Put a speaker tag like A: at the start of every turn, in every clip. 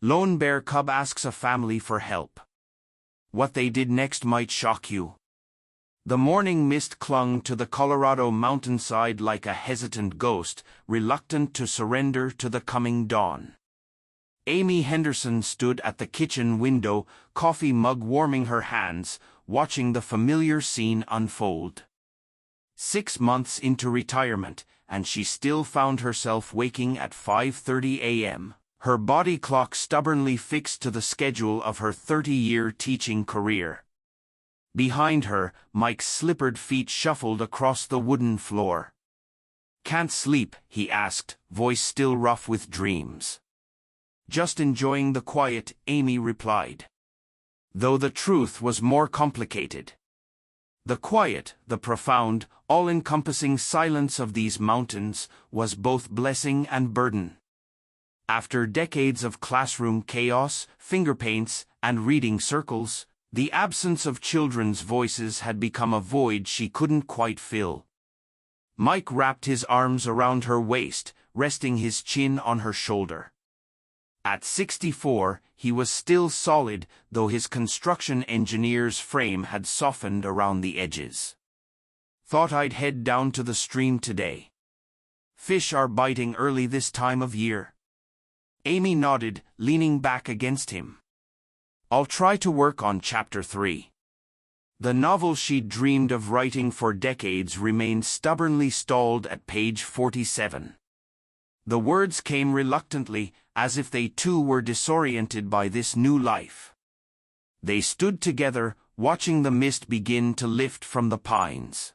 A: Lone bear cub asks a family for help. What they did next might shock you. The morning mist clung to the Colorado mountainside like a hesitant ghost, reluctant to surrender to the coming dawn. Amy Henderson stood at the kitchen window, coffee mug warming her hands, watching the familiar scene unfold. 6 months into retirement, and she still found herself waking at 5:30 a.m., her body clock stubbornly fixed to the schedule of her 30-year teaching career. Behind her, Mike's slippered feet shuffled across the wooden floor. "Can't sleep?" he asked, voice still rough with dreams. "Just enjoying the quiet," Amy replied. Though the truth was more complicated. The quiet, the profound, all-encompassing silence of these mountains was both blessing and burden. After decades of classroom chaos, finger paints, and reading circles, the absence of children's voices had become a void she couldn't quite fill. Mike wrapped his arms around her waist, resting his chin on her shoulder. At 64, he was still solid, though his construction engineer's frame had softened around the edges. "Thought I'd head down to the stream today. Fish are biting early this time of year." Amy nodded, leaning back against him. "I'll try to work on Chapter 3. The novel she'd dreamed of writing for decades remained stubbornly stalled at page 47. The words came reluctantly, as if they too were disoriented by this new life. They stood together, watching the mist begin to lift from the pines.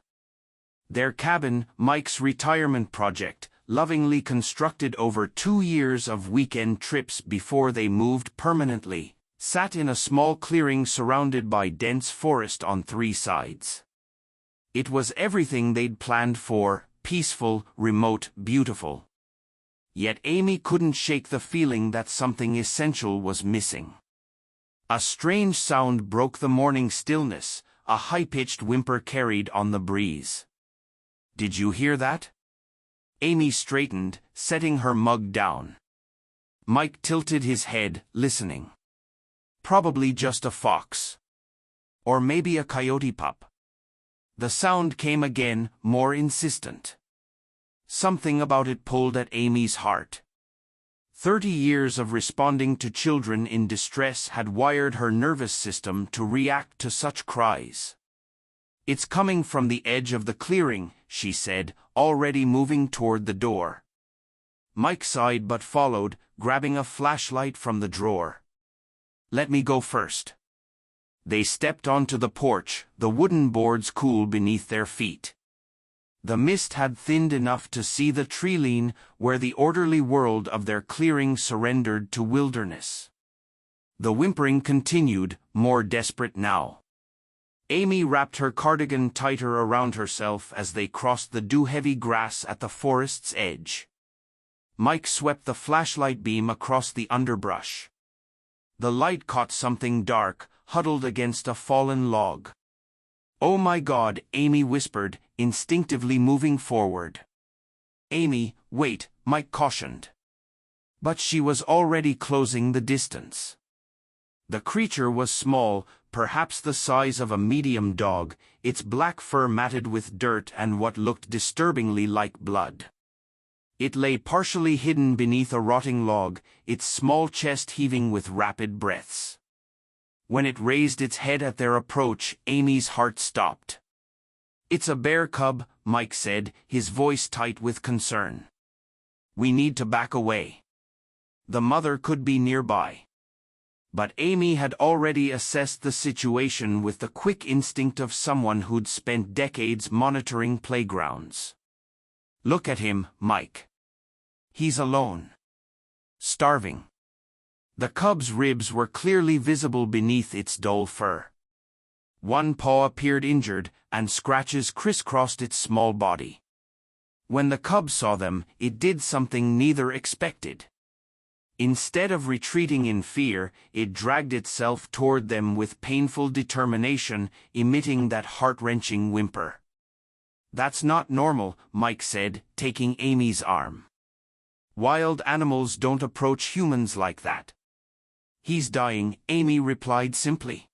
A: Their cabin, Mike's retirement project, lovingly constructed over 2 years of weekend trips before they moved permanently, sat in a small clearing surrounded by dense forest on 3 sides. It was everything they'd planned for: peaceful, remote, beautiful. Yet Amy couldn't shake the feeling that something essential was missing. A strange sound broke the morning stillness, a high-pitched whimper carried on the breeze. "Did you hear that?" Amy straightened, setting her mug down. Mike tilted his head, listening. "Probably just a fox. Or maybe a coyote pup." The sound came again, more insistent. Something about it pulled at Amy's heart. 30 years of responding to children in distress had wired her nervous system to react to such cries. "It's coming from the edge of the clearing," she said, already moving toward the door. Mike sighed but followed, grabbing a flashlight from the drawer. "Let me go first." They stepped onto the porch, the wooden boards cool beneath their feet. The mist had thinned enough to see the treeline where the orderly world of their clearing surrendered to wilderness. The whimpering continued, more desperate now. Amy wrapped her cardigan tighter around herself as they crossed the dew-heavy grass at the forest's edge. Mike swept the flashlight beam across the underbrush. The light caught something dark, huddled against a fallen log. "Oh my God," Amy whispered, instinctively moving forward. "Amy, wait," Mike cautioned. But she was already closing the distance. The creature was small, perhaps the size of a medium dog, its black fur matted with dirt and what looked disturbingly like blood. It lay partially hidden beneath a rotting log, its small chest heaving with rapid breaths. When it raised its head at their approach, Amy's heart stopped. "It's a bear cub," Mike said, his voice tight with concern. "We need to back away. The mother could be nearby." But Amy had already assessed the situation with the quick instinct of someone who'd spent decades monitoring playgrounds. "Look at him, Mike. He's alone. Starving." The cub's ribs were clearly visible beneath its dull fur. One paw appeared injured, and scratches crisscrossed its small body. When the cub saw them, it did something neither expected. Instead of retreating in fear, it dragged itself toward them with painful determination, emitting that heart-wrenching whimper. "That's not normal," Mike said, taking Amy's arm. "Wild animals don't approach humans like that." "He's dying," Amy replied simply.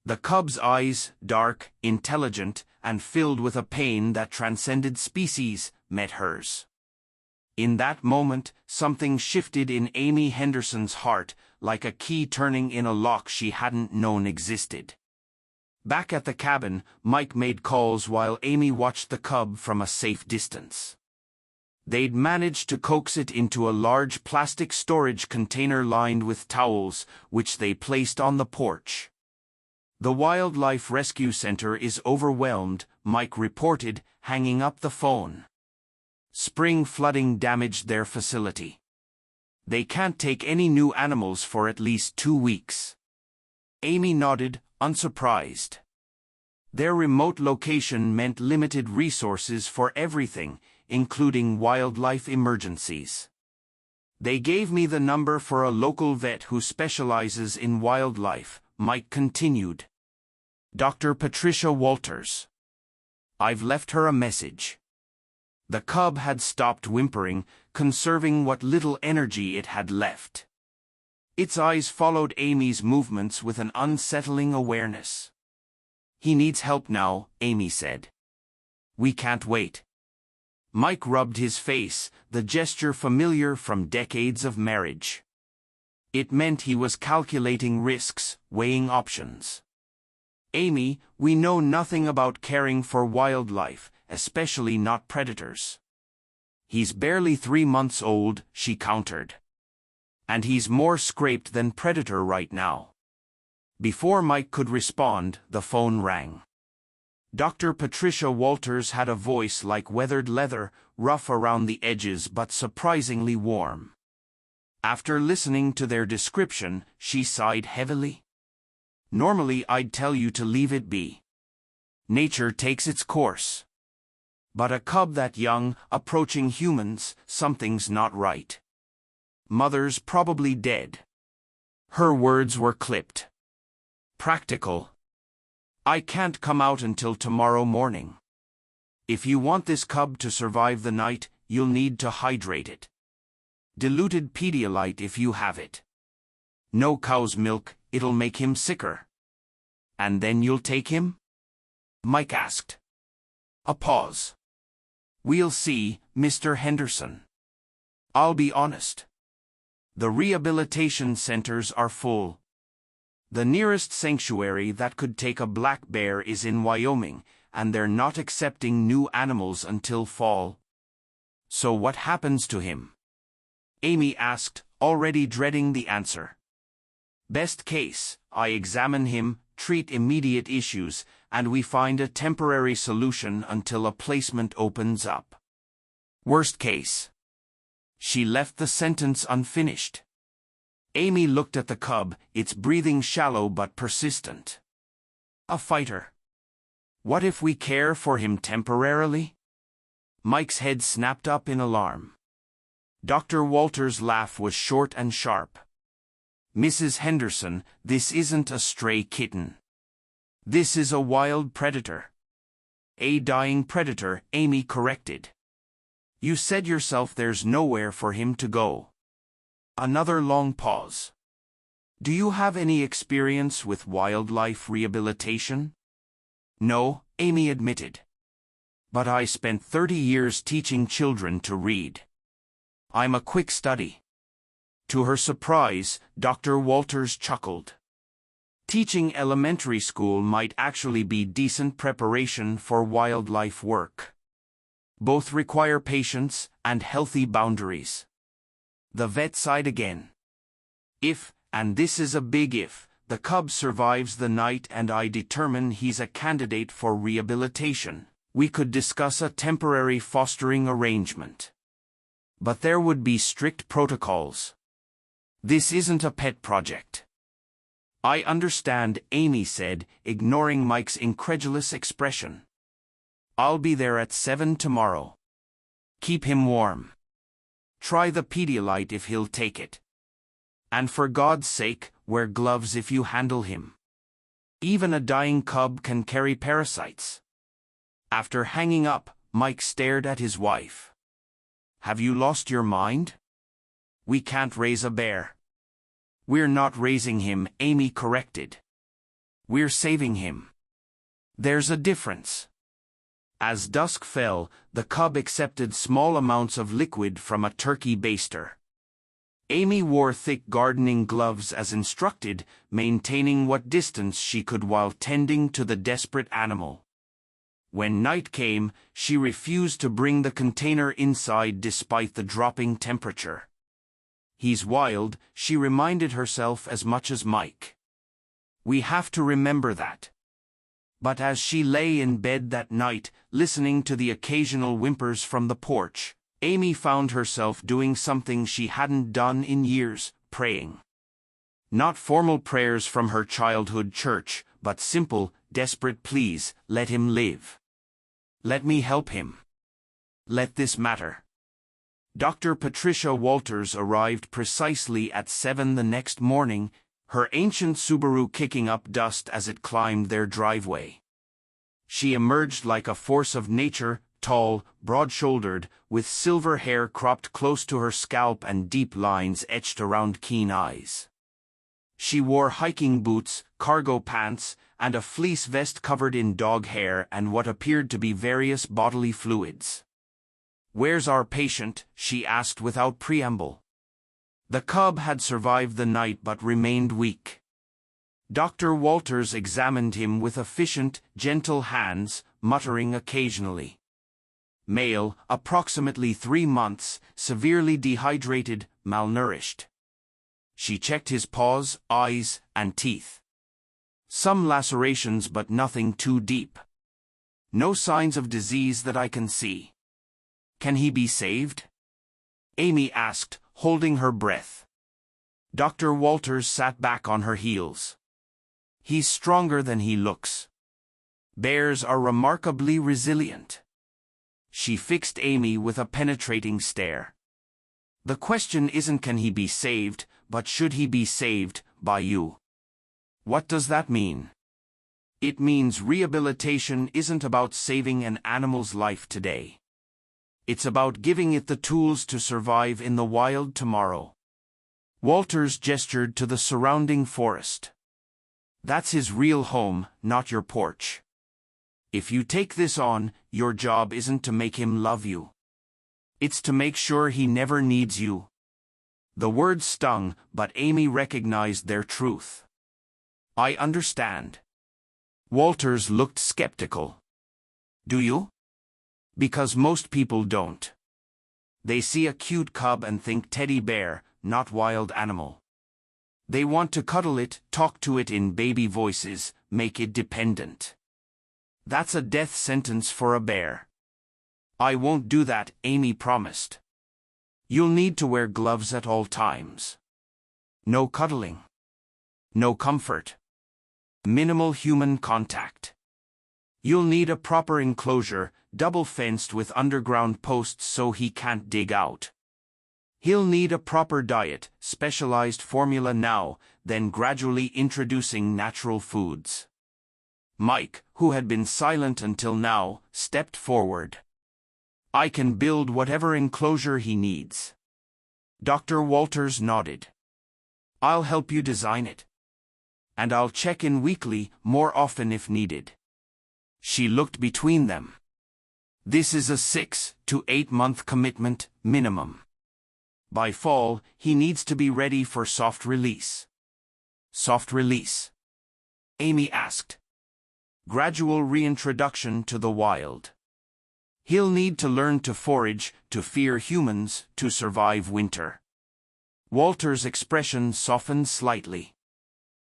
A: The cub's eyes, dark, intelligent, and filled with a pain that transcended species, met hers. In that moment, something shifted in Amy Henderson's heart, like a key turning in a lock she hadn't known existed. Back at the cabin, Mike made calls while Amy watched the cub from a safe distance. They'd managed to coax it into a large plastic storage container lined with towels, which they placed on the porch. "The Wildlife Rescue Center is overwhelmed," Mike reported, hanging up the phone. "Spring flooding damaged their facility. They can't take any new animals for at least 2 weeks." Amy nodded, unsurprised. Their remote location meant limited resources for everything, including wildlife emergencies. "They gave me the number for a local vet who specializes in wildlife," Mike continued. "Dr. Patricia Walters. I've left her a message." The cub had stopped whimpering, conserving what little energy it had left. Its eyes followed Amy's movements with an unsettling awareness. "He needs help now," Amy said. "We can't wait." Mike rubbed his face, the gesture familiar from decades of marriage. It meant he was calculating risks, weighing options. "Amy, we know nothing about caring for wildlife, especially not predators." "He's barely 3 months old," she countered. "And he's more scraped than predator right now." Before Mike could respond, the phone rang. Dr. Patricia Walters had a voice like weathered leather, rough around the edges but surprisingly warm. After listening to their description, she sighed heavily. "Normally I'd tell you to leave it be. Nature takes its course. But a cub that young, approaching humans, something's not right. Mother's probably dead." Her words were clipped. "Practical. I can't come out until tomorrow morning. If you want this cub to survive the night, you'll need to hydrate it. Diluted Pedialyte if you have it. No cow's milk, it'll make him sicker." "And then you'll take him?" Mike asked. A pause. "We'll see, Mr. Henderson. I'll be honest. The rehabilitation centers are full. The nearest sanctuary that could take a black bear is in Wyoming, and they're not accepting new animals until fall." "So what happens to him?" Amy asked, already dreading the answer. "Best case, I examine him, treat immediate issues, and we find a temporary solution until a placement opens up. Worst case." She left the sentence unfinished. Amy looked at the cub, its breathing shallow but persistent. "A fighter. What if we care for him temporarily?" Mike's head snapped up in alarm. Dr. Walters' laugh was short and sharp. "Mrs. Henderson, this isn't a stray kitten. This is a wild predator." "A dying predator," Amy corrected. "You said yourself there's nowhere for him to go." Another long pause. "Do you have any experience with wildlife rehabilitation?" "No," Amy admitted. "But I spent 30 years teaching children to read. I'm a quick study." To her surprise, Dr. Walters chuckled. "Teaching elementary school might actually be decent preparation for wildlife work. Both require patience and healthy boundaries." The vet sighed again. "If, and this is a big if, the cub survives the night and I determine he's a candidate for rehabilitation, we could discuss a temporary fostering arrangement. But there would be strict protocols. This isn't a pet project." "I understand," Amy said, ignoring Mike's incredulous expression. "I'll be there at 7 tomorrow. Keep him warm. Try the Pedialyte if he'll take it. And for God's sake, wear gloves if you handle him. Even a dying cub can carry parasites." After hanging up, Mike stared at his wife. "Have you lost your mind? We can't raise a bear." We're not raising him, Amy corrected. We're saving him. There's a difference. As dusk fell, the cub accepted small amounts of liquid from a turkey baster. Amy wore thick gardening gloves as instructed, maintaining what distance she could while tending to the desperate animal. When night came, she refused to bring the container inside despite the dropping temperature. He's wild, she reminded herself as much as Mike. We have to remember that. But as she lay in bed that night, listening to the occasional whimpers from the porch, Amy found herself doing something she hadn't done in years, praying. Not formal prayers from her childhood church, but simple, desperate pleas, let him live. Let me help him. Let this matter. Dr. Patricia Walters arrived precisely at 7 the next morning, her ancient Subaru kicking up dust as it climbed their driveway. She emerged like a force of nature, tall, broad-shouldered, with silver hair cropped close to her scalp and deep lines etched around keen eyes. She wore hiking boots, cargo pants, and a fleece vest covered in dog hair and what appeared to be various bodily fluids. "Where's our patient?" she asked without preamble. The cub had survived the night but remained weak. Dr. Walters examined him with efficient, gentle hands, muttering occasionally. Male, approximately 3 months, severely dehydrated, malnourished. She checked his paws, eyes, and teeth. Some lacerations but nothing too deep. No signs of disease that I can see. Can he be saved? Amy asked, holding her breath. Dr. Walters sat back on her heels. He's stronger than he looks. Bears are remarkably resilient. She fixed Amy with a penetrating stare. The question isn't can he be saved, but should he be saved by you? What does that mean? It means rehabilitation isn't about saving an animal's life today. It's about giving it the tools to survive in the wild tomorrow. Walters gestured to the surrounding forest. That's his real home, not your porch. If you take this on, your job isn't to make him love you. It's to make sure he never needs you. The words stung, but Amy recognized their truth. I understand. Walters looked skeptical. Do you? Because most people don't. They see a cute cub and think teddy bear, not wild animal. They want to cuddle it, talk to it in baby voices, make it dependent. That's a death sentence for a bear. I won't do that, Amy promised. You'll need to wear gloves at all times. No cuddling. No comfort. Minimal human contact. You'll need a proper enclosure, double-fenced with underground posts so he can't dig out. He'll need a proper diet, specialized formula now, then gradually introducing natural foods. Mike, who had been silent until now, stepped forward. I can build whatever enclosure he needs. Dr. Walters nodded. I'll help you design it. And I'll check in weekly, more often if needed. She looked between them. This is a 6 to 8 month commitment, minimum. By fall, he needs to be ready for soft release. Soft release? Amy asked. Gradual reintroduction to the wild. He'll need to learn to forage, to fear humans, to survive winter. Walter's expression softened slightly.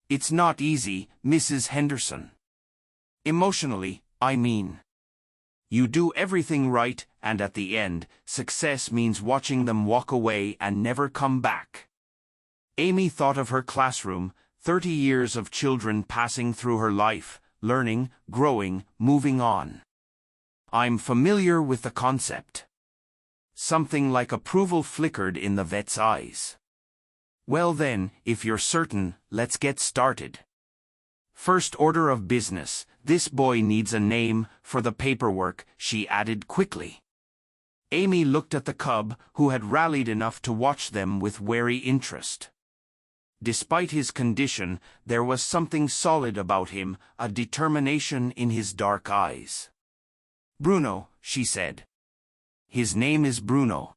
A: It's not easy, Mrs. Henderson. Emotionally, I mean. You do everything right, and at the end, success means watching them walk away and never come back. Amy thought of her classroom, 30 years of children passing through her life, learning, growing, moving on. I'm familiar with the concept. Something like approval flickered in the vet's eyes. Well then, if you're certain, let's get started. First order of business, this boy needs a name for the paperwork, she added quickly. Amy looked at the cub, who had rallied enough to watch them with wary interest. Despite his condition, there was something solid about him, a determination in his dark eyes. "Bruno," she said. "His name is Bruno."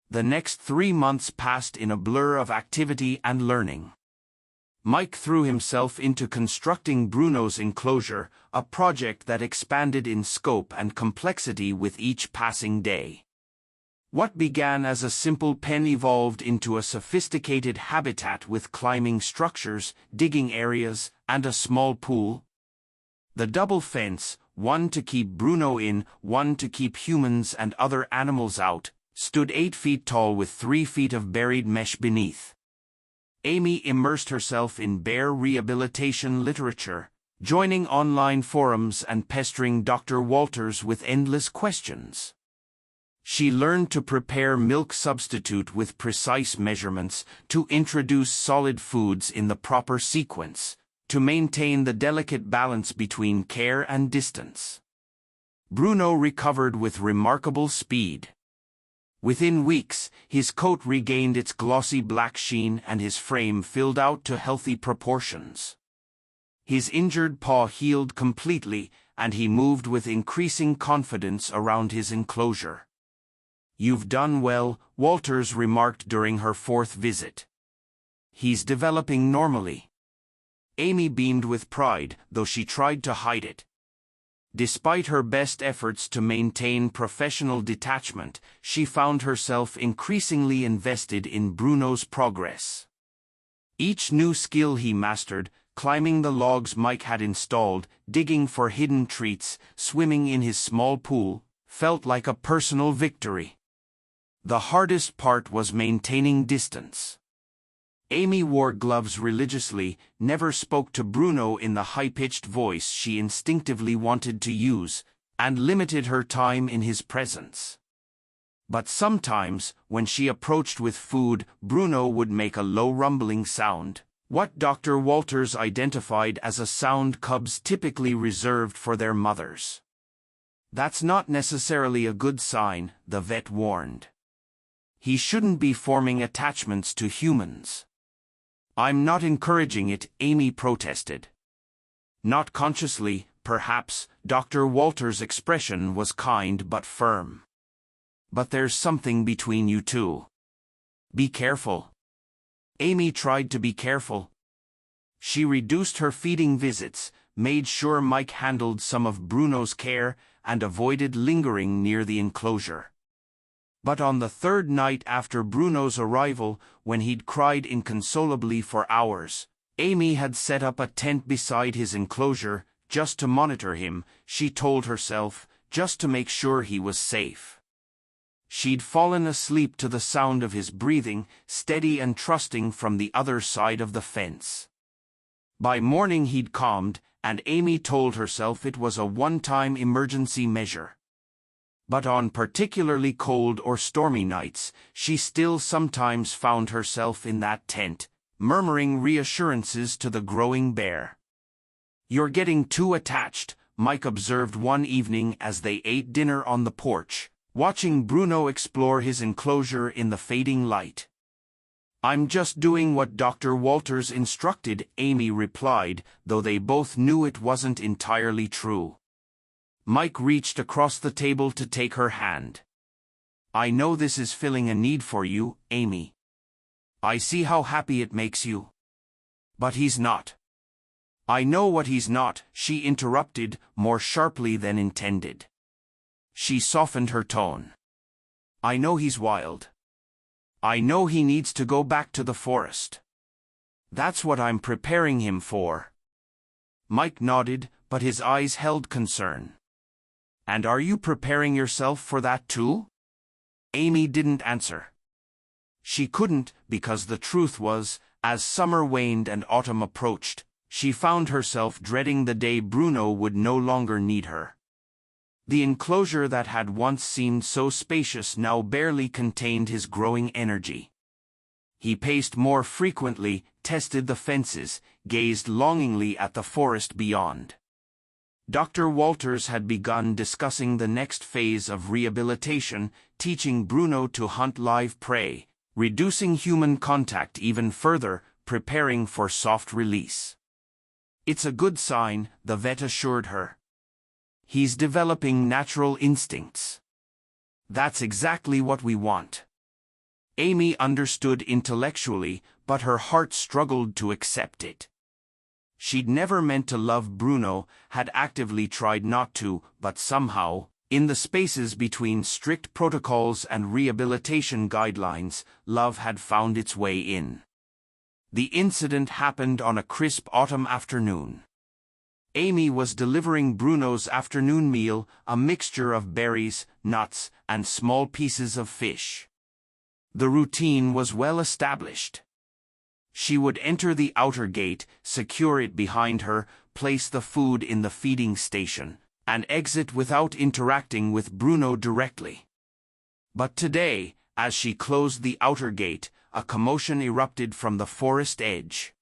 A: The next 3 months passed in a blur of activity and learning. Mike threw himself into constructing Bruno's enclosure, a project that expanded in scope and complexity with each passing day. What began as a simple pen evolved into a sophisticated habitat with climbing structures, digging areas, and a small pool. The double fence, one to keep Bruno in, one to keep humans and other animals out, stood 8 feet tall with 3 feet of buried mesh beneath. Amy immersed herself in bear rehabilitation literature, joining online forums and pestering Dr. Walters with endless questions. She learned to prepare milk substitute with precise measurements, to introduce solid foods in the proper sequence, to maintain the delicate balance between care and distance. Bruno recovered with remarkable speed. Within weeks, his coat regained its glossy black sheen and his frame filled out to healthy proportions. His injured paw healed completely, and he moved with increasing confidence around his enclosure. "You've done well," Walters remarked during her 4th visit. "He's developing normally." Amy beamed with pride, though she tried to hide it. Despite her best efforts to maintain professional detachment, she found herself increasingly invested in Bruno's progress. Each new skill he mastered, climbing the logs Mike had installed, digging for hidden treats, swimming in his small pool, felt like a personal victory. The hardest part was maintaining distance. Amy wore gloves religiously, never spoke to Bruno in the high-pitched voice she instinctively wanted to use, and limited her time in his presence. But sometimes, when she approached with food, Bruno would make a low rumbling sound, what Dr. Walters identified as a sound cubs typically reserved for their mothers. "That's not necessarily a good sign," the vet warned. "He shouldn't be forming attachments to humans." "I'm not encouraging it," Amy protested. Not consciously, perhaps, Dr. Walters' expression was kind but firm. "But there's something between you two. Be careful." Amy tried to be careful. She reduced her feeding visits, made sure Mike handled some of Bruno's care, and avoided lingering near the enclosure. But on the 3rd night after Bruno's arrival, when he'd cried inconsolably for hours, Amy had set up a tent beside his enclosure, just to monitor him, she told herself, just to make sure he was safe. She'd fallen asleep to the sound of his breathing, steady and trusting from the other side of the fence. By morning he'd calmed, and Amy told herself it was a one-time emergency measure. But on particularly cold or stormy nights, she still sometimes found herself in that tent, murmuring reassurances to the growing bear. "You're getting too attached," Mike observed one evening as they ate dinner on the porch, watching Bruno explore his enclosure in the fading light. "I'm just doing what Dr. Walters instructed," Amy replied, though they both knew it wasn't entirely true. Mike reached across the table to take her hand. "I know this is filling a need for you, Amy. I see how happy it makes you. But he's not." "I know what he's not," she interrupted, more sharply than intended. She softened her tone. "I know he's wild. I know he needs to go back to the forest. That's what I'm preparing him for." Mike nodded, but his eyes held concern. "And are you preparing yourself for that too?" Amy didn't answer. She couldn't, because the truth was, as summer waned and autumn approached, she found herself dreading the day Bruno would no longer need her. The enclosure that had once seemed so spacious now barely contained his growing energy. He paced more frequently, tested the fences, gazed longingly at the forest beyond. Dr. Walters had begun discussing the next phase of rehabilitation, teaching Bruno to hunt live prey, reducing human contact even further, preparing for soft release. "It's a good sign," the vet assured her. "He's developing natural instincts. That's exactly what we want." Amy understood intellectually, but her heart struggled to accept it. She'd never meant to love Bruno, had actively tried not to, but somehow, in the spaces between strict protocols and rehabilitation guidelines, love had found its way in. The incident happened on a crisp autumn afternoon. Amy was delivering Bruno's afternoon meal, a mixture of berries, nuts, and small pieces of fish. The routine was well established. She would enter the outer gate, secure it behind her, place the food in the feeding station, and exit without interacting with Bruno directly. But today, as she closed the outer gate, a commotion erupted from the forest edge.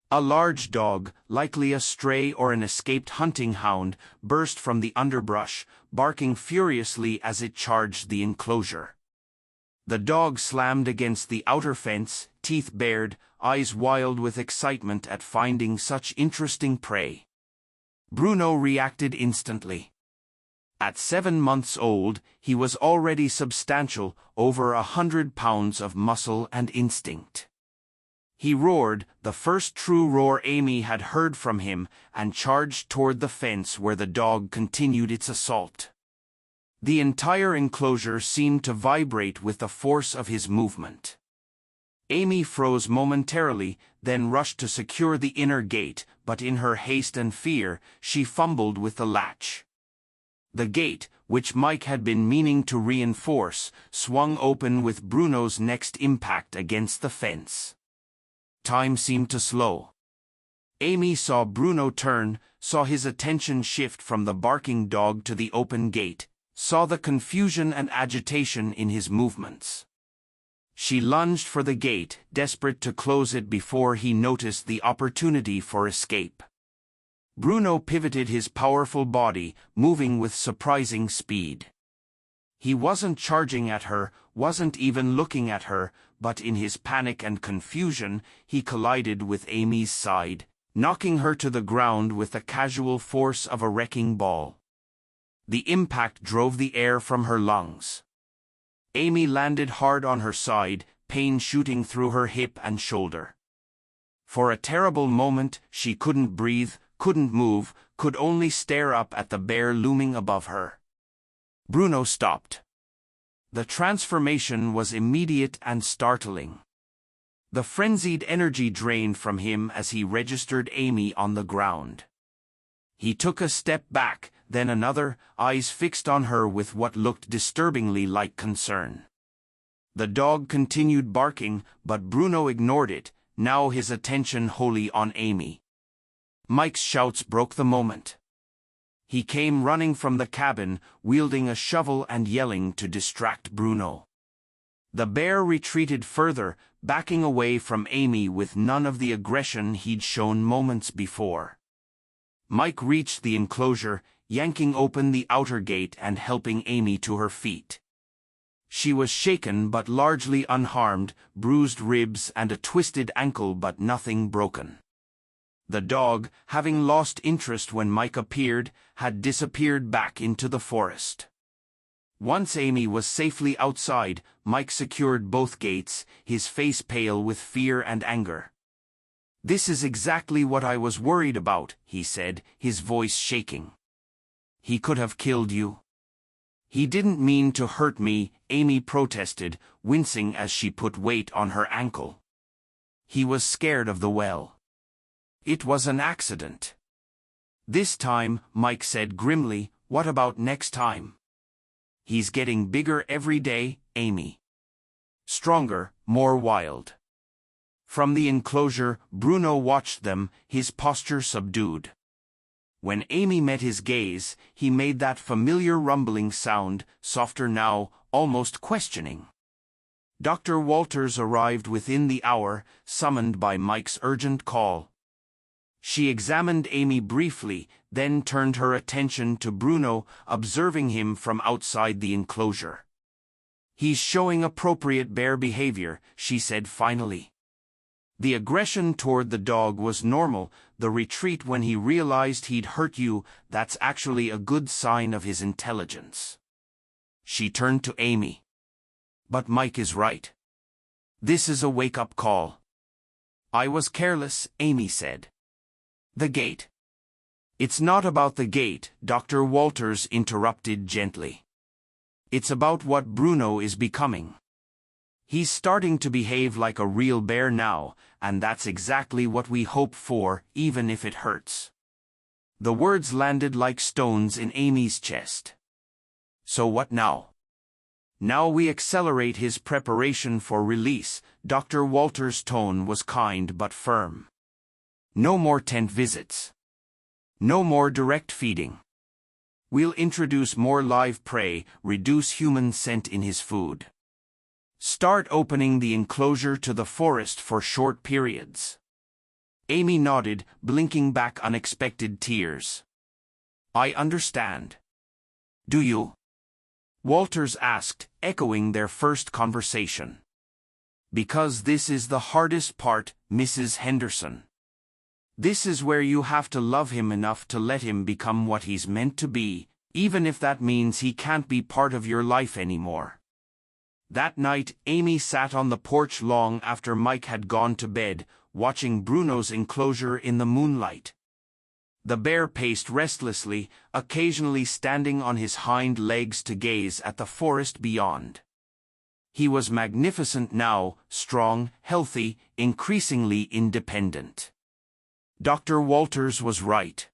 A: A large dog, likely a stray or an escaped hunting hound, burst from the underbrush, barking furiously as it charged the enclosure. The dog slammed against the outer fence, teeth bared, eyes wild with excitement at finding such interesting prey. Bruno reacted instantly. At 7 months old, he was already substantial, over 100 pounds of muscle and instinct. He roared, the first true roar Amy had heard from him, and charged toward the fence where the dog continued its assault. The entire enclosure seemed to vibrate with the force of his movement. Amy froze momentarily, then rushed to secure the inner gate, but in her haste and fear, she fumbled with the latch. The gate, which Mike had been meaning to reinforce, swung open with Bruno's next impact against the fence. Time seemed to slow. Amy saw Bruno turn, saw his attention shift from the barking dog to the open gate, saw the confusion and agitation in his movements. She lunged for the gate, desperate to close it before he noticed the opportunity for escape. Bruno pivoted his powerful body, moving with surprising speed. He wasn't charging at her, wasn't even looking at her, but in his panic and confusion, he collided with Amy's side, knocking her to the ground with the casual force of a wrecking ball. The impact drove the air from her lungs. Amy landed hard on her side, pain shooting through her hip and shoulder. For a terrible moment, she couldn't breathe, couldn't move, could only stare up at the bear looming above her. Bruno stopped. The transformation was immediate and startling. The frenzied energy drained from him as he registered Amy on the ground. He took a step back, then another, eyes fixed on her with what looked disturbingly like concern. The dog continued barking, but Bruno ignored it, now his attention wholly on Amy. Mike's shouts broke the moment. He came running from the cabin, wielding a shovel and yelling to distract Bruno. The bear retreated further, backing away from Amy with none of the aggression he'd shown moments before. Mike reached the enclosure, yanking open the outer gate and helping Amy to her feet. She was shaken but largely unharmed, bruised ribs and a twisted ankle but nothing broken. The dog, having lost interest when Mike appeared, had disappeared back into the forest. Once Amy was safely outside, Mike secured both gates, his face pale with fear and anger. "This is exactly what I was worried about," he said, his voice shaking. "He could have killed you." "He didn't mean to hurt me," Amy protested, wincing as she put weight on her ankle. "He was scared of the well. It was an accident." "This time," Mike said grimly, "what about next time?" "He's getting bigger every day, Amy. Stronger, more wild." From the enclosure, Bruno watched them, his posture subdued. When Amy met his gaze, he made that familiar rumbling sound, softer now, almost questioning. Dr. Walters arrived within the hour, summoned by Mike's urgent call. She examined Amy briefly, then turned her attention to Bruno, observing him from outside the enclosure. "He's showing appropriate bear behavior," she said finally. The aggression toward the dog was normal, the retreat when he realized he'd hurt you, that's actually a good sign of his intelligence. She turned to Amy. But Mike is right. This is a wake-up call. I was careless, Amy said. The gate. It's not about the gate, Dr. Walters interrupted gently. It's about what Bruno is becoming. He's starting to behave like a real bear now, and that's exactly what we hope for, even if it hurts. The words landed like stones in Amy's chest. So what now? Now we accelerate his preparation for release. Dr. Walters' tone was kind but firm. No more tent visits. No more direct feeding. We'll introduce more live prey, reduce human scent in his food. Start opening the enclosure to the forest for short periods. Amy nodded, blinking back unexpected tears. I understand. Do you? Walters asked, echoing their first conversation. Because this is the hardest part, Mrs. Henderson. This is where you have to love him enough to let him become what he's meant to be, even if that means he can't be part of your life anymore. That night, Amy sat on the porch long after Mike had gone to bed, watching Bruno's enclosure in the moonlight. The bear paced restlessly, occasionally standing on his hind legs to gaze at the forest beyond. He was magnificent now, strong, healthy, increasingly independent. Dr. Walters was right.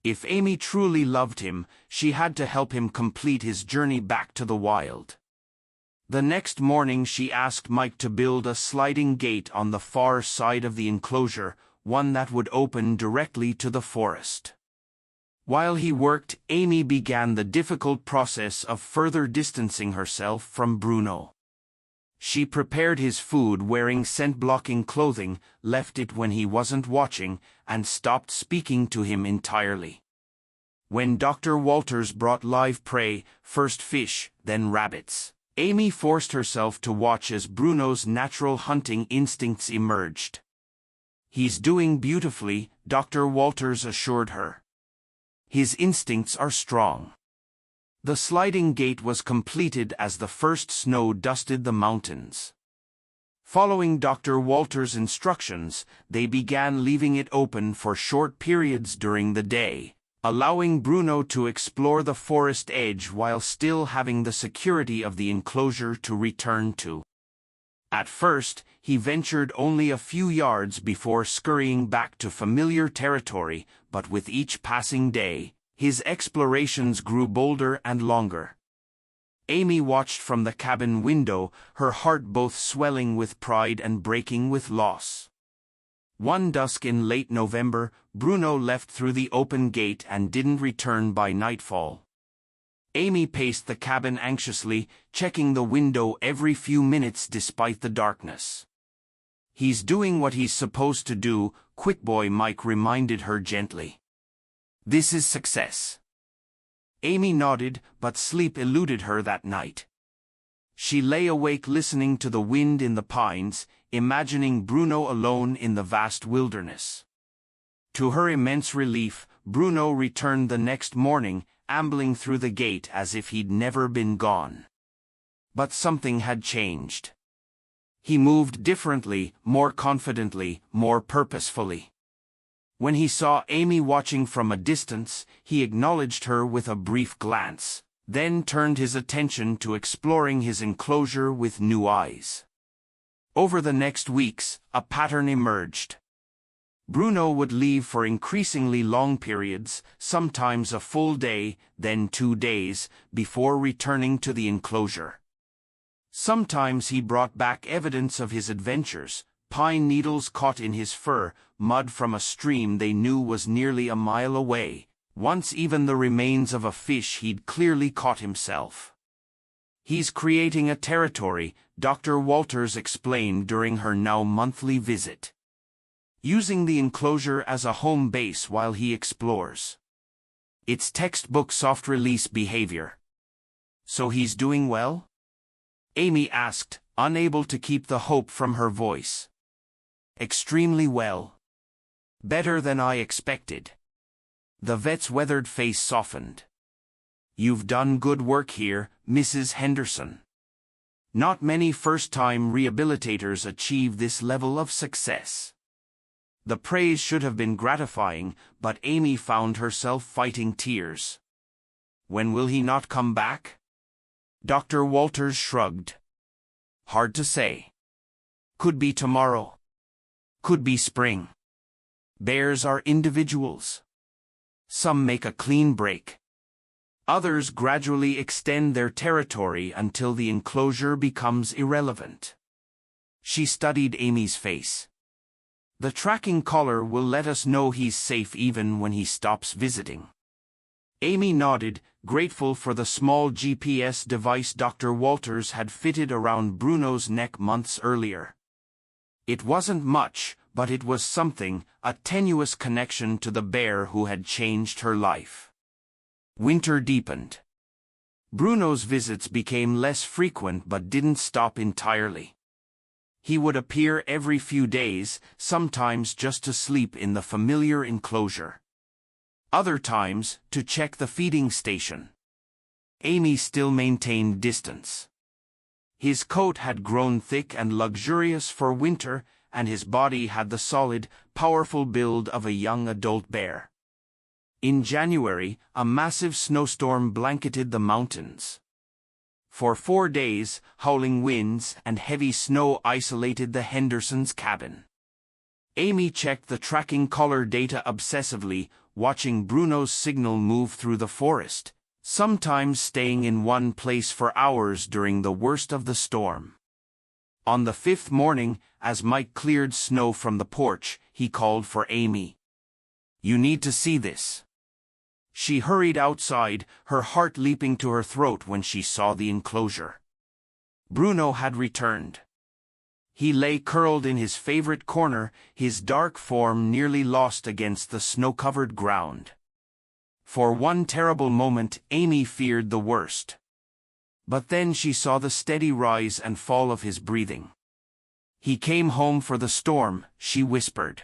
A: If Amy truly loved him, she had to help him complete his journey back to the wild. The next morning she asked Mike to build a sliding gate on the far side of the enclosure, one that would open directly to the forest. While he worked, Amy began the difficult process of further distancing herself from Bruno. She prepared his food wearing scent-blocking clothing, left it when he wasn't watching, and stopped speaking to him entirely. When Dr. Walters brought live prey, first fish, then rabbits, Amy forced herself to watch as Bruno's natural hunting instincts emerged. He's doing beautifully, Dr. Walters assured her. His instincts are strong. The sliding gate was completed as the first snow dusted the mountains. Following Dr. Walters' instructions, they began leaving it open for short periods during the day, allowing Bruno to explore the forest edge while still having the security of the enclosure to return to. At first, he ventured only a few yards before scurrying back to familiar territory, but with each passing day, his explorations grew bolder and longer. Amy watched from the cabin window, her heart both swelling with pride and breaking with loss. One dusk in late November, Bruno left through the open gate and didn't return by nightfall. Amy paced the cabin anxiously, checking the window every few minutes despite the darkness. He's doing what he's supposed to do, Quick Boy Mike reminded her gently. This is success. Amy nodded, but sleep eluded her that night. She lay awake listening to the wind in the pines, imagining Bruno alone in the vast wilderness. To her immense relief, Bruno returned the next morning, ambling through the gate as if he'd never been gone. But something had changed. He moved differently, more confidently, more purposefully. When he saw Amy watching from a distance, he acknowledged her with a brief glance, then turned his attention to exploring his enclosure with new eyes. Over the next weeks, a pattern emerged. Bruno would leave for increasingly long periods, sometimes a full day, then 2 days, before returning to the enclosure. Sometimes he brought back evidence of his adventures, pine needles caught in his fur, mud from a stream they knew was nearly a mile away, once even the remains of a fish he'd clearly caught himself. He's creating a territory, Dr. Walters explained during her now monthly visit. Using the enclosure as a home base while he explores. It's textbook soft-release behavior. So he's doing well? Amy asked, unable to keep the hope from her voice. Extremely well. Better than I expected. The vet's weathered face softened. You've done good work here, Mrs. Henderson. Not many first-time rehabilitators achieve this level of success. The praise should have been gratifying, but Amy found herself fighting tears. When will he not come back? Dr. Walters shrugged. Hard to say. Could be tomorrow. Could be spring. Bears are individuals. Some make a clean break. Others gradually extend their territory until the enclosure becomes irrelevant. She studied Amy's face. The tracking collar will let us know he's safe even when he stops visiting. Amy nodded, grateful for the small GPS device Dr. Walters had fitted around Bruno's neck months earlier. It wasn't much, but it was something, a tenuous connection to the bear who had changed her life. Winter deepened. Bruno's visits became less frequent but didn't stop entirely. He would appear every few days, sometimes just to sleep in the familiar enclosure. Other times, to check the feeding station. Amy still maintained distance. His coat had grown thick and luxurious for winter, and his body had the solid, powerful build of a young adult bear. In January, a massive snowstorm blanketed the mountains. For 4 days, howling winds and heavy snow isolated the Hendersons' cabin. Amy checked the tracking collar data obsessively, watching Bruno's signal move through the forest, sometimes staying in one place for hours during the worst of the storm. On the 5th morning, as Mike cleared snow from the porch, he called for Amy. "You need to see this." She hurried outside, her heart leaping to her throat when she saw the enclosure. Bruno had returned. He lay curled in his favorite corner, his dark form nearly lost against the snow-covered ground. For one terrible moment, Amy feared the worst. But then she saw the steady rise and fall of his breathing. "He came home for the storm," she whispered.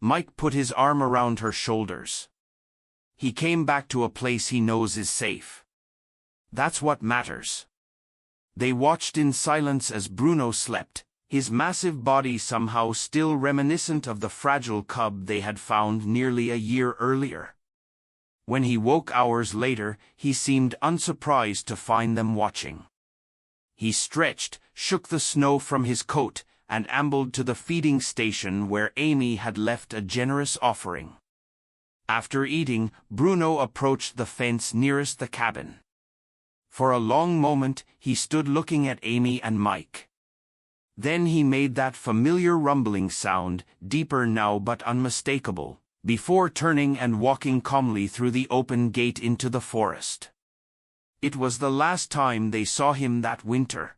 A: Mike put his arm around her shoulders. "He came back to a place he knows is safe. That's what matters." They watched in silence as Bruno slept, his massive body somehow still reminiscent of the fragile cub they had found nearly a year earlier. When he woke hours later, he seemed unsurprised to find them watching. He stretched, shook the snow from his coat, and ambled to the feeding station where Amy had left a generous offering. After eating, Bruno approached the fence nearest the cabin. For a long moment, he stood looking at Amy and Mike. Then he made that familiar rumbling sound, deeper now but unmistakable, before turning and walking calmly through the open gate into the forest. It was the last time they saw him that winter.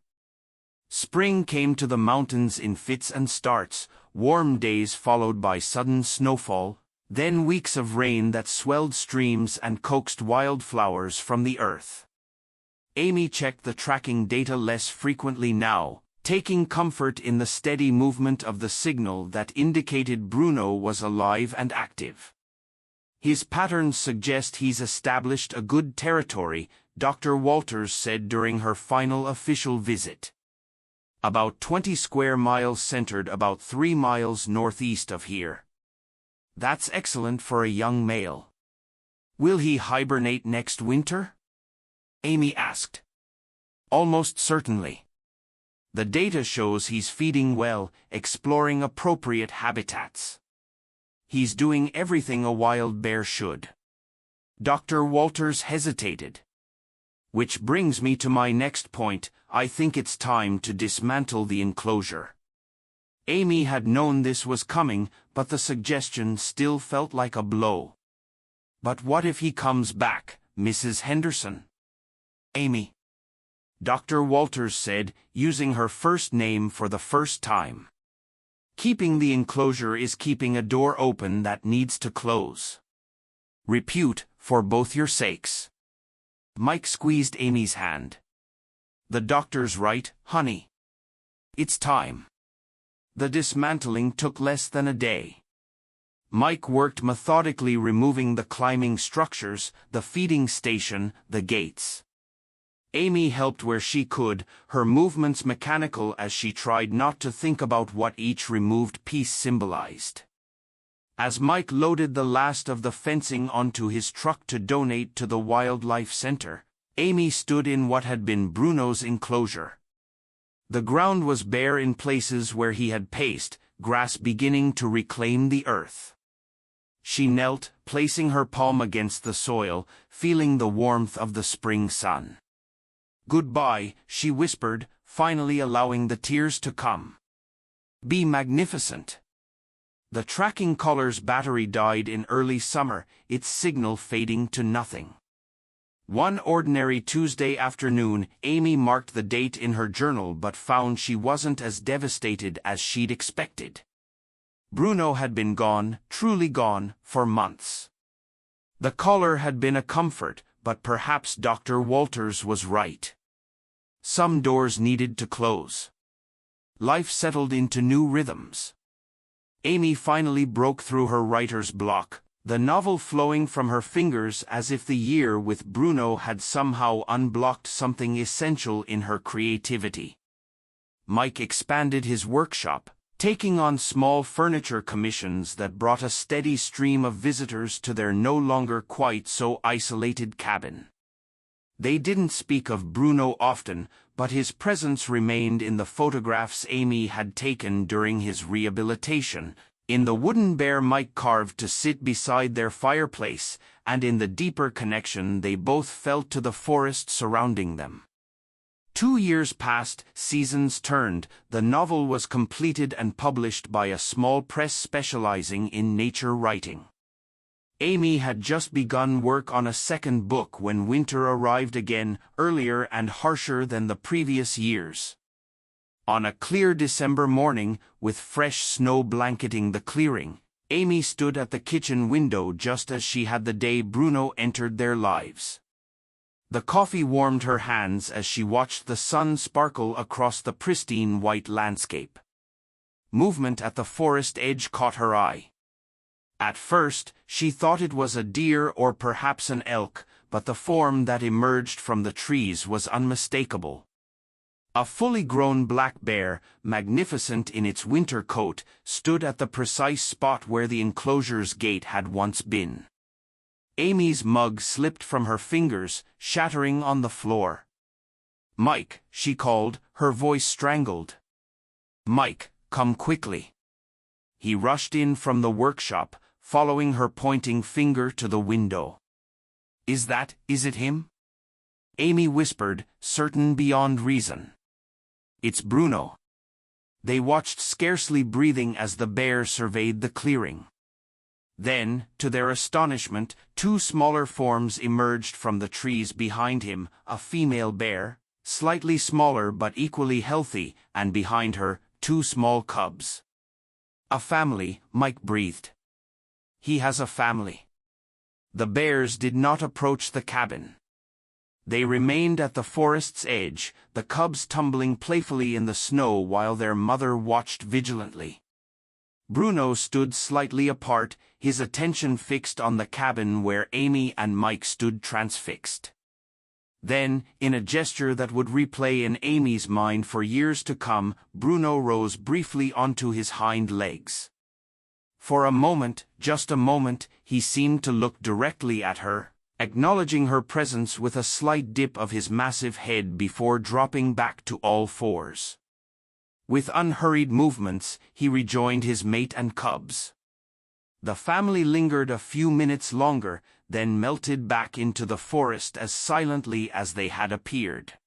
A: Spring came to the mountains in fits and starts, warm days followed by sudden snowfall, then weeks of rain that swelled streams and coaxed wildflowers from the earth. Amy checked the tracking data less frequently now, taking comfort in the steady movement of the signal that indicated Bruno was alive and active. "His patterns suggest he's established a good territory," Dr. Walters said during her final official visit. "About 20 square miles centered about 3 miles northeast of here. That's excellent for a young male." "Will he hibernate next winter?" Amy asked. "Almost certainly. The data shows he's feeding well, exploring appropriate habitats. He's doing everything a wild bear should." Dr. Walters hesitated. "Which brings me to my next point, I think it's time to dismantle the enclosure." Amy had known this was coming, but the suggestion still felt like a blow. "But what if he comes back, Mrs. Henderson?" "Amy," Dr. Walters said, using her first name for the first time. "Keeping the enclosure is keeping a door open that needs to close. Repute, for both your sakes." Mike squeezed Amy's hand. "The doctor's right, honey. It's time." The dismantling took less than a day. Mike worked methodically, removing the climbing structures, the feeding station, the gates. Amy helped where she could, her movements mechanical as she tried not to think about what each removed piece symbolized. As Mike loaded the last of the fencing onto his truck to donate to the wildlife center, Amy stood in what had been Bruno's enclosure. The ground was bare in places where he had paced, grass beginning to reclaim the earth. She knelt, placing her palm against the soil, feeling the warmth of the spring sun. "Goodbye," she whispered, finally allowing the tears to come. "Be magnificent." The tracking collar's battery died in early summer, its signal fading to nothing. One ordinary Tuesday afternoon, Amy marked the date in her journal but found she wasn't as devastated as she'd expected. Bruno had been gone, truly gone, for months. The collar had been a comfort, but perhaps Dr. Walters was right. Some doors needed to close. Life settled into new rhythms. Amy finally broke through her writer's block, the novel flowing from her fingers as if the year with Bruno had somehow unblocked something essential in her creativity. Mike expanded his workshop, taking on small furniture commissions that brought a steady stream of visitors to their no longer quite so isolated cabin. They didn't speak of Bruno often, but his presence remained in the photographs Amy had taken during his rehabilitation, in the wooden bear Mike carved to sit beside their fireplace, and in the deeper connection they both felt to the forest surrounding them. 2 years passed, seasons turned, the novel was completed and published by a small press specializing in nature writing. Amy had just begun work on a second book when winter arrived again, earlier and harsher than the previous years. On a clear December morning, with fresh snow blanketing the clearing, Amy stood at the kitchen window just as she had the day Bruno entered their lives. The coffee warmed her hands as she watched the sun sparkle across the pristine white landscape. Movement at the forest edge caught her eye. At first, she thought it was a deer or perhaps an elk, but the form that emerged from the trees was unmistakable. A fully grown black bear, magnificent in its winter coat, stood at the precise spot where the enclosure's gate had once been. Amy's mug slipped from her fingers, shattering on the floor. "Mike," she called, her voice strangled. "Mike, come quickly." He rushed in from the workshop, following her pointing finger to the window. Is it him?" Amy whispered, certain beyond reason. "It's Bruno." They watched, scarcely breathing, as the bear surveyed the clearing. Then, to their astonishment, 2 smaller forms emerged from the trees behind him, a female bear, slightly smaller but equally healthy, and behind her, 2 small cubs. "A family," Mike breathed. "He has a family." The bears did not approach the cabin. They remained at the forest's edge, the cubs tumbling playfully in the snow while their mother watched vigilantly. Bruno stood slightly apart, his attention fixed on the cabin where Amy and Mike stood transfixed. Then, in a gesture that would replay in Amy's mind for years to come, Bruno rose briefly onto his hind legs. For a moment, just a moment, he seemed to look directly at her, acknowledging her presence with a slight dip of his massive head before dropping back to all fours. With unhurried movements, he rejoined his mate and cubs. The family lingered a few minutes longer, then melted back into the forest as silently as they had appeared.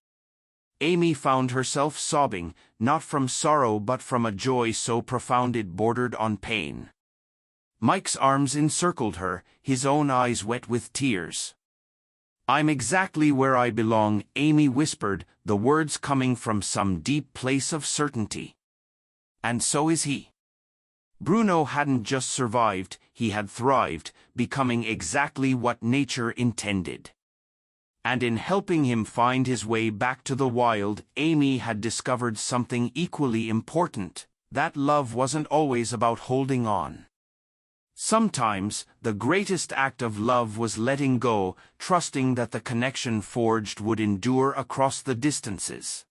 A: Amy found herself sobbing, not from sorrow but from a joy so profound it bordered on pain. Mike's arms encircled her, his own eyes wet with tears. "I'm exactly where I belong," Amy whispered, the words coming from some deep place of certainty. "And so is he." Bruno hadn't just survived, he had thrived, becoming exactly what nature intended. And in helping him find his way back to the wild, Amy had discovered something equally important. that love wasn't always about holding on. Sometimes, the greatest act of love was letting go, trusting that the connection forged would endure across the distances.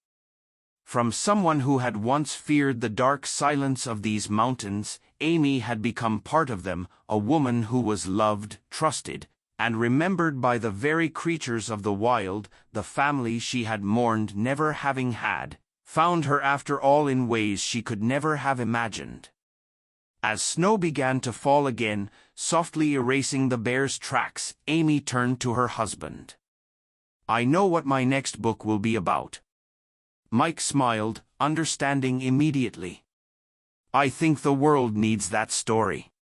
A: From someone who had once feared the dark silence of these mountains, Amy had become part of them, a woman who was loved, trusted, and remembered by the very creatures of the wild. The family she had mourned never having had, found her after all in ways she could never have imagined. As snow began to fall again, softly erasing the bear's tracks, Amy turned to her husband. "I know what my next book will be about." Mike smiled, understanding immediately. "I think the world needs that story."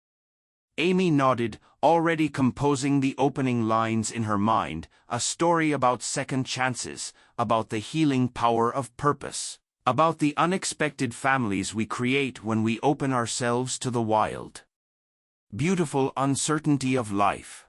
A: Amy nodded, already composing the opening lines in her mind, a story about second chances, about the healing power of purpose, about the unexpected families we create when we open ourselves to the wild. Beautiful uncertainty of life.